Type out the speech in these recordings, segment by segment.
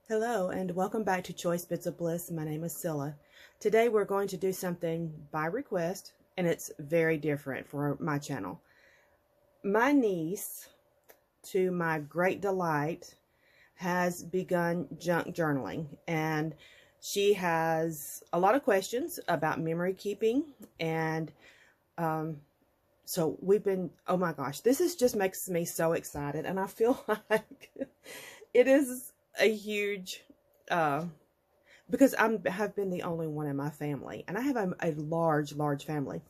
Hello and welcome back to Choice Bits of Bliss. My name is Cilla. Today we're going to do something by request, and it's very different for my channel. My niece, to my great delight, has begun junk journaling, and she has a lot of questions about memory keeping, and so we've been, oh my gosh, this just makes me so excited, and I feel like it is a huge, because have been the only one in my family, and I have a large family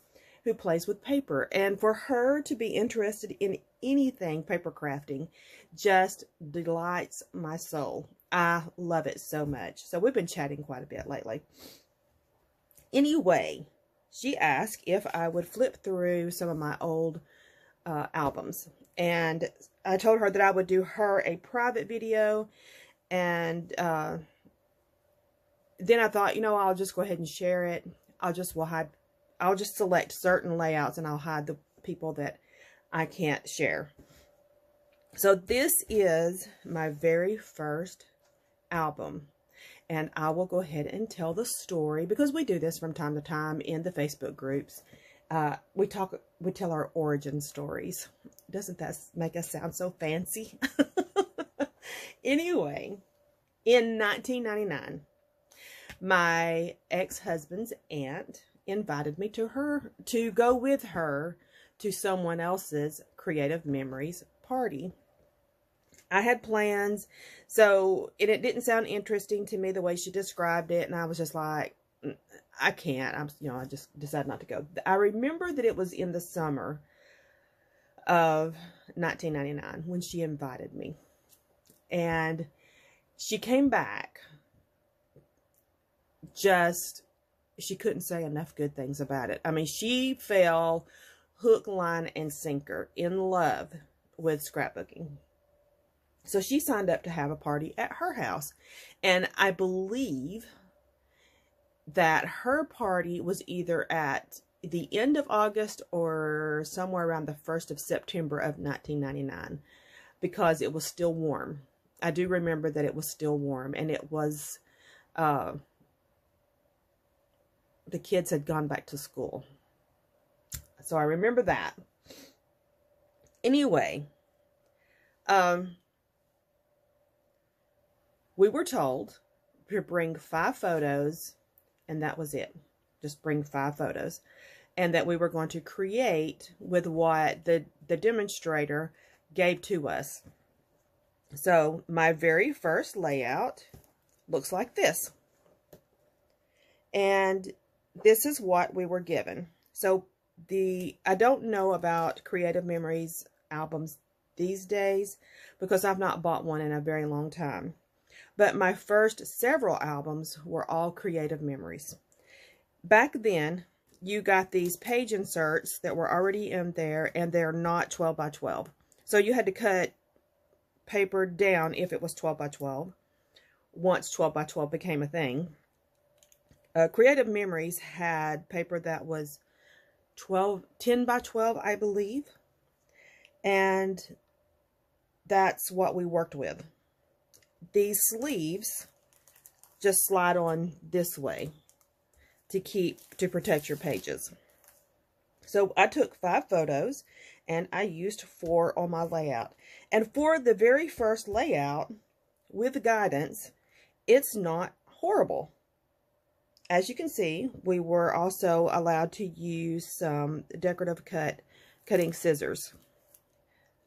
who plays with paper, and for her to be interested in anything paper crafting just delights my soul. I love it so much. So we've been chatting quite a bit lately. Anyway, she asked if I would flip through some of my old albums, and I told her that I would do her a private video, and then I thought, you know, I'll just go ahead and share it. I'll just select certain layouts, and I'll hide the people that I can't share. So this is my very first album, and I will go ahead and tell the story, because we do this from time to time in the Facebook groups. We tell our origin stories. Doesn't that make us sound so fancy? Anyway, in 1999, my ex-husband's aunt invited me to go with her to someone else's Creative Memories party. I had plans, so it didn't sound interesting to me the way she described it, and I was just like, I can't. I just decided not to go. I remember that it was in the summer of 1999 when she invited me, and she came back. She couldn't say enough good things about it. I mean, she fell hook, line, and sinker in love with scrapbooking. So she signed up to have a party at her house. And I believe that her party was either at the end of August or somewhere around the 1st of September of 1999, because it was still warm. I do remember that it was still warm, and it was, the kids had gone back to school. So I remember that. Anyway, we were told to bring 5 photos, and that was it. Just bring 5 photos. And that we were going to create with what the demonstrator gave to us. So my very first layout looks like this. And this is what we were given. So I don't know about Creative Memories albums these days, because I've not bought one in a very long time. But my first several albums were all Creative Memories. Back then, you got these page inserts that were already in there, and they're not 12 by 12. So you had to cut paper down if it was 12 by 12, once 12 by 12 became a thing. Creative Memories had paper that was 10 by 12, I believe. And that's what we worked with. These sleeves just slide on this way to protect your pages. So I took 5 photos, and I used 4 on my layout. And for the very first layout, with guidance, it's not horrible. As you can see, we were also allowed to use some decorative cutting scissors.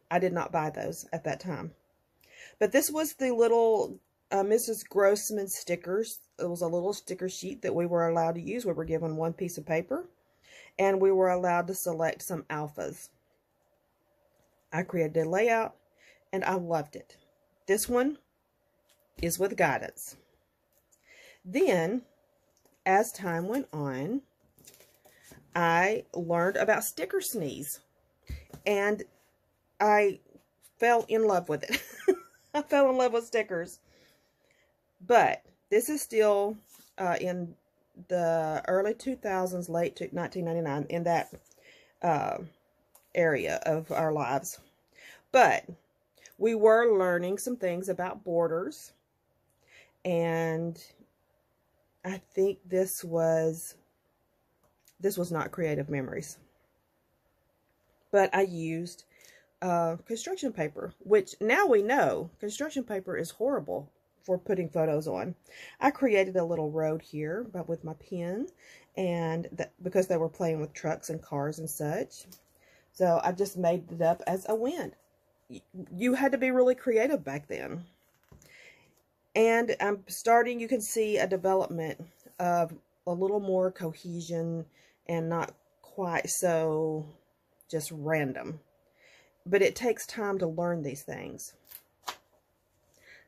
I did not buy those at that time. But this was the little Mrs. Grossman stickers. It was a little sticker sheet that we were allowed to use. We were given 1 piece of paper, and we were allowed to select some alphas. I created a layout, and I loved it. This one is with guidance. Then, as time went on, I learned about sticker sneeze, and I fell in love with it. I fell in love with stickers. But this is still in the early 2000s, late 1999, in that area of our lives. But we were learning some things about borders And I think this was not Creative Memories. But I used construction paper, which now we know construction paper is horrible for putting photos on. I created a little road here with my pen, and because they were playing with trucks and cars and such. So I just made it up as I went. You had to be really creative back then. And I'm starting, you can see a development of a little more cohesion and not quite so just random. But it takes time to learn these things.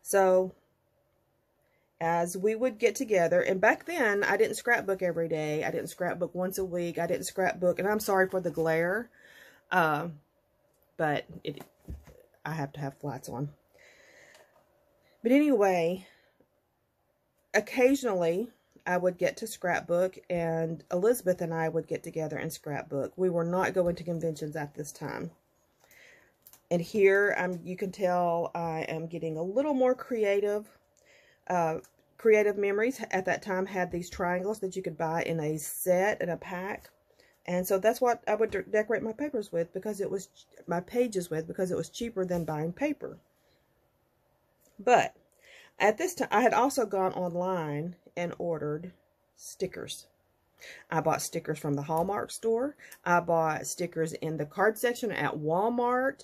So as we would get together, and back then I didn't scrapbook every day. I didn't scrapbook once a week. I didn't scrapbook, and I'm sorry for the glare, but I have to have flats on. But anyway, occasionally I would get to scrapbook, and Elizabeth and I would get together and scrapbook. We were not going to conventions at this time. And here, you can tell I am getting a little more creative. Creative Memories at that time had these triangles that you could buy in a set, in a pack. And so that's what I would decorate my papers with, because it was my pages with, because it was cheaper than buying paper. But at this time, I had also gone online and ordered stickers. I bought stickers from the Hallmark store. I bought stickers in the card section at Walmart.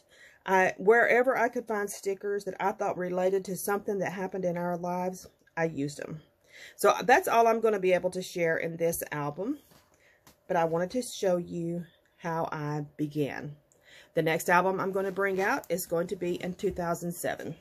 Wherever I could find stickers that I thought related to something that happened in our lives, I used them. So that's all I'm going to be able to share in this album. But I wanted to show you how I began. The next album I'm going to bring out is going to be in 2007.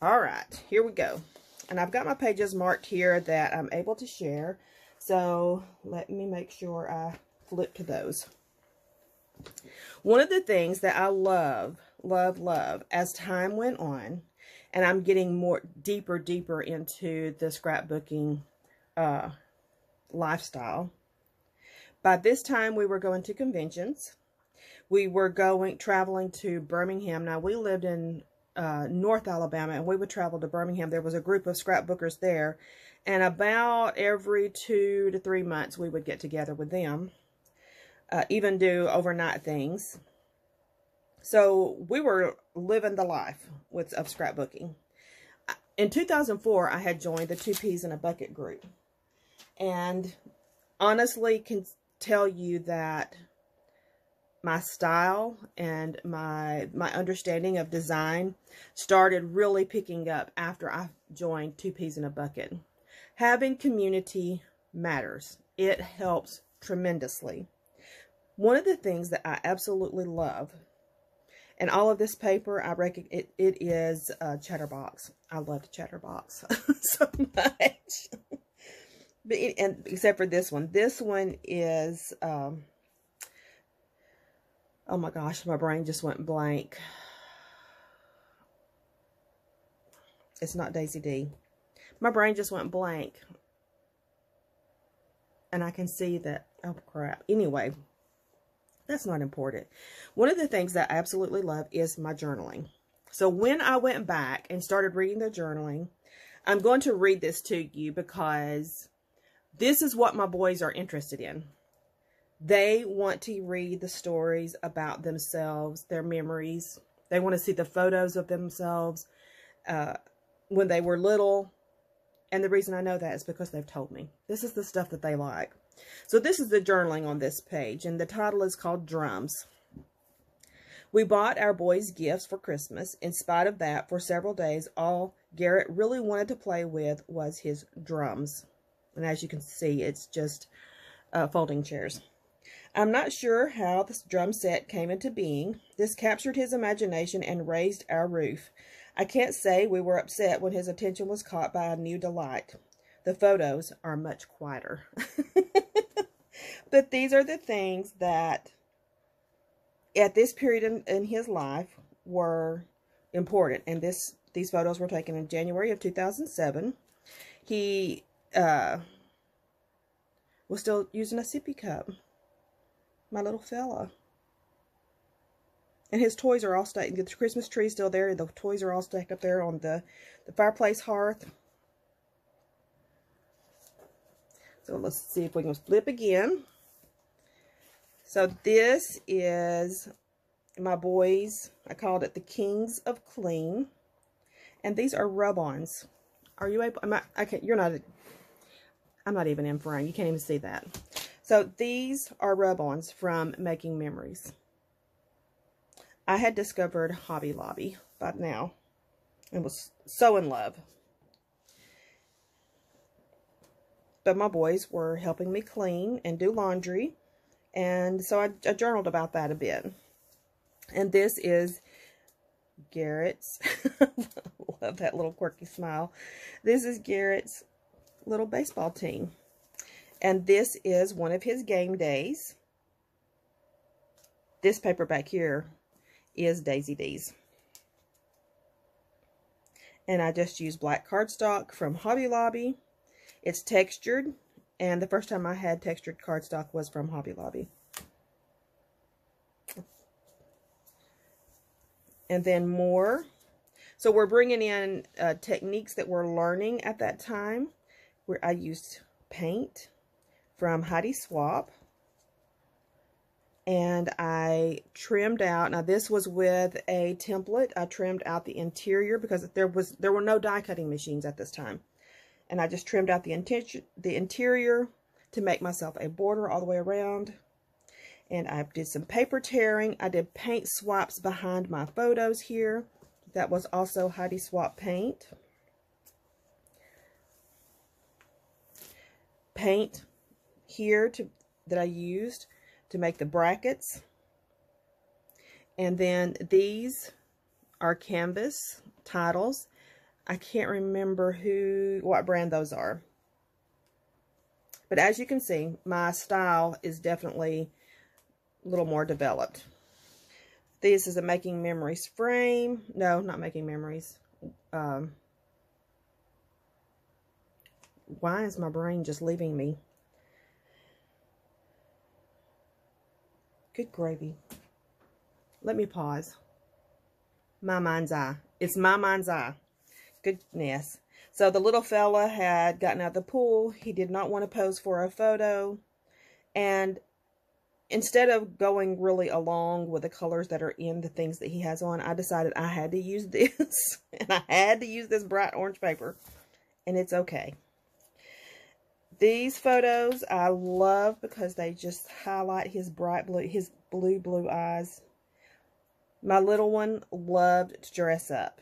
All right, here we go. And I've got my pages marked here that I'm able to share. So let me make sure I flip to those. One of the things that I love as time went on, and I'm getting deeper into the scrapbooking lifestyle. By this time, we were going to conventions. We were traveling to Birmingham. Now, we lived in North Alabama, and we would travel to Birmingham. There was a group of scrapbookers there, and about every 2 to 3 months, we would get together with them, even do overnight things. So we were living the life of scrapbooking. In 2004, I had joined the 2 Peas in a Bucket group, and honestly can tell you that my style and my understanding of design started really picking up after I joined 2 Peas in a Bucket. Having community matters. It helps tremendously. One of the things that I absolutely love, and all of this paper, I reckon it is Chatterbox. I love the Chatterbox so much. Except for this one. This one is, oh my gosh, my brain just went blank. It's not Daisy D. My brain just went blank. And I can see that, oh crap. Anyway, that's not important. One of the things that I absolutely love is my journaling. So when I went back and started reading the journaling, I'm going to read this to you because this is what my boys are interested in. They want to read the stories about themselves, their memories. They want to see the photos of themselves when they were little. And the reason I know that is because they've told me. This is the stuff that they like. So this is the journaling on this page, and the title is called Drums. We bought our boys gifts for Christmas. In spite of that, for several days, all Garrett really wanted to play with was his drums. And as you can see, it's just folding chairs. I'm not sure how this drum set came into being. This captured his imagination and raised our roof. I can't say we were upset when his attention was caught by a new delight. The photos are much quieter. But these are the things that at this period in his life were important. And these photos were taken in January of 2007. He was still using a sippy cup. My little fella. And his toys are all stacked. The Christmas tree still there. The toys are all stacked up there on the fireplace hearth. So let's see if we can flip again. So this is my boys. I called it the Kings of Clean. And these are rub-ons. Are you able? I'm not even in frame. You can't even see that. So these are rub-ons from Making Memories. I had discovered Hobby Lobby by now and was so in love. But my boys were helping me clean and do laundry. And so I journaled about that a bit. And this is Garrett's. Love that little quirky smile. This is Garrett's little baseball team. And this is one of his game days. This paper back here is Daisy D's. And I just used black cardstock from Hobby Lobby. It's textured. And the first time I had textured cardstock was from Hobby Lobby. And then more. So we're bringing in techniques that we're learning at that time. Where I used paint from Heidi Swapp. And I trimmed out. Now this was with a template. I trimmed out the interior because there were no die cutting machines at this time. And I just trimmed out the interior to make myself a border all the way around. And I did some paper tearing. I did paint swaps behind my photos here. That was also Heidi Swapp paint. Paint here that I used to make the brackets. And then these are canvas titles. I can't remember what brand those are. But as you can see, my style is definitely a little more developed. This is a Making Memories frame. No, not Making Memories. Why is my brain just leaving me? Good gravy. Let me pause. My mind's eye. It's my mind's eye. Goodness. So the little fella had gotten out of the pool. He did not want to pose for a photo. And instead of going really along with the colors that are in the things that he has on, I decided I had to use this. And I had to use this bright orange paper. And it's okay. These photos I love because they just highlight his bright blue, his blue eyes. My little one loved to dress up.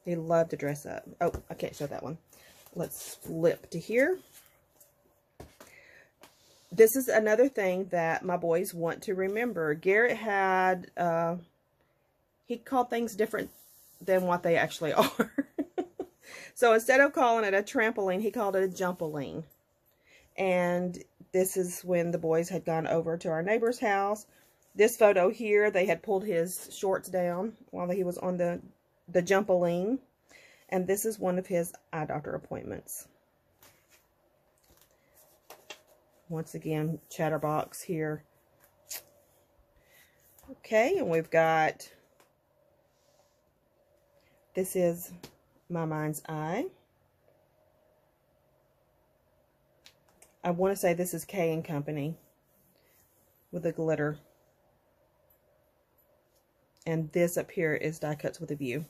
He loved to dress up. Oh, I can't show that one. Let's flip to here. This is another thing that my boys want to remember. Garrett had, he called things different than what they actually are. So instead of calling it a trampoline, he called it a jumpaline. And this is when the boys had gone over to our neighbor's house. This photo here, they had pulled his shorts down while he was on the jumpaline. And this is one of his eye doctor appointments. Once again, chatterbox here. Okay, and we've got, this is my mind's eye. I want to say this is K & Company with the glitter. And this up here is Die Cuts with a View.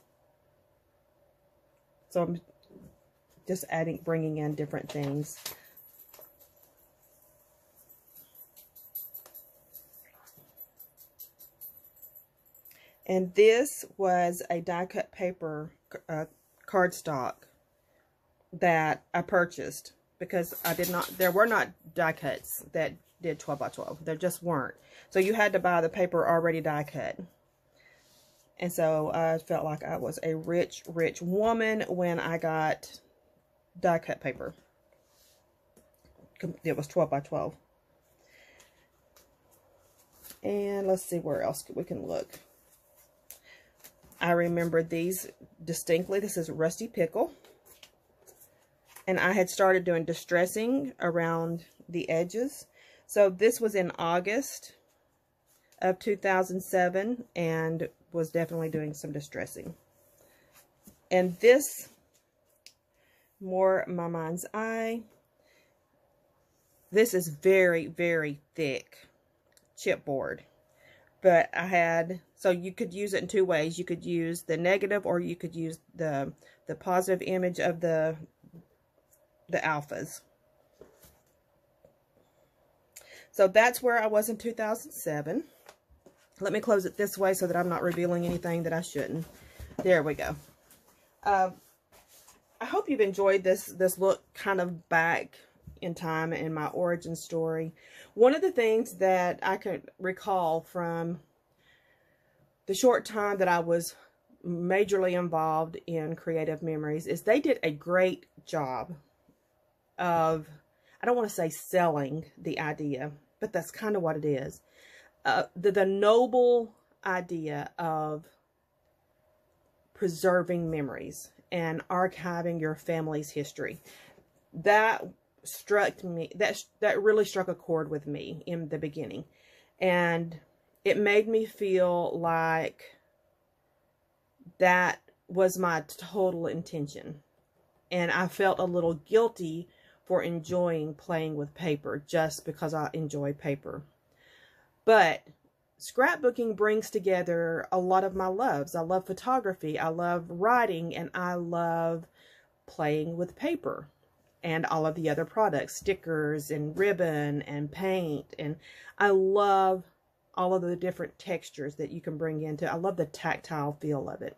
So I'm just bringing in different things. And this was a die cut paper cardstock that I purchased because there were not die cuts that did 12 by 12. There just weren't. So you had to buy the paper already die cut. And so I felt like I was a rich, rich woman when I got die cut paper. It was 12 by 12. And let's see where else we can look. I remember these distinctly. This is Rusty Pickle. And I had started doing distressing around the edges. So this was in August of 2007 and was definitely doing some distressing. And this, more my mind's eye, this is very, very thick chipboard. But I had, so you could use it in two ways. You could use the negative, or you could use the positive image of the alphas. So that's where I was in 2007. Let me close it this way so that I'm not revealing anything that I shouldn't. There we go. I hope you've enjoyed this look kind of back in time in my origin story. One of the things that I could recall from the short time that I was majorly involved in Creative Memories is they did a great job of, I don't want to say selling the idea, but that's kind of what it is. The noble idea of preserving memories and archiving your family's history. That struck me, that really struck a chord with me in the beginning. And it made me feel like that was my total intention. And I felt a little guilty for enjoying playing with paper just because I enjoy paper. But scrapbooking brings together a lot of my loves. I love photography, I love writing, and I love playing with paper and all of the other products, stickers and ribbon and paint. And I love all of the different textures that you can bring into. I love the tactile feel of it.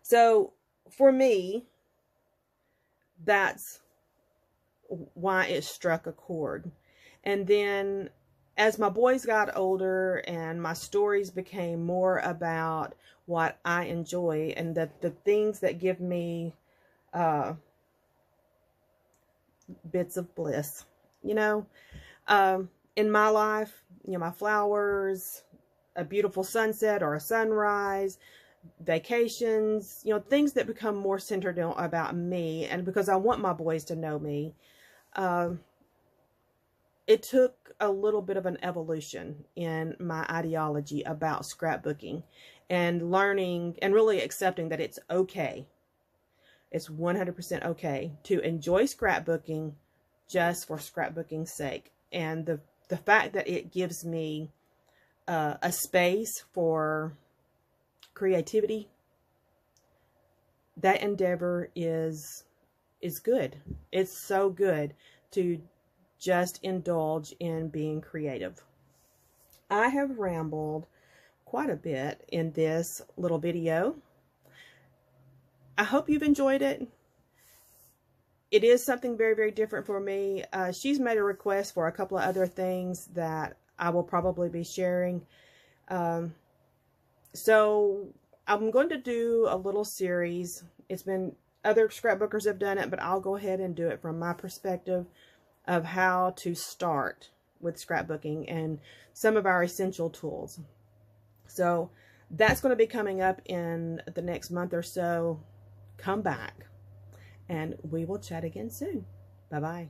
So for me, that's why it struck a chord. And then as my boys got older and my stories became more about what I enjoy and the things that give me bits of bliss, you know, in my life, you know, my flowers, a beautiful sunset or a sunrise, vacations, you know, things that become more centered about me. And because I want my boys to know me, it took a little bit of an evolution in my ideology about scrapbooking and learning and really accepting that it's okay. It's 100% okay to enjoy scrapbooking just for scrapbooking's sake. And the fact that it gives me a space for creativity, that endeavor is good. It's so good to just indulge in being creative. I have rambled quite a bit in this little video. I hope you've enjoyed it. It is something very, very different for me. She's made a request for a couple of other things that I will probably be sharing. So I'm going to do a little series. It's been, other scrapbookers have done it, but I'll go ahead and do it from my perspective of how to start with scrapbooking and some of our essential tools. So that's going to be coming up in the next month or so. Come back and we will chat again soon. Bye-bye.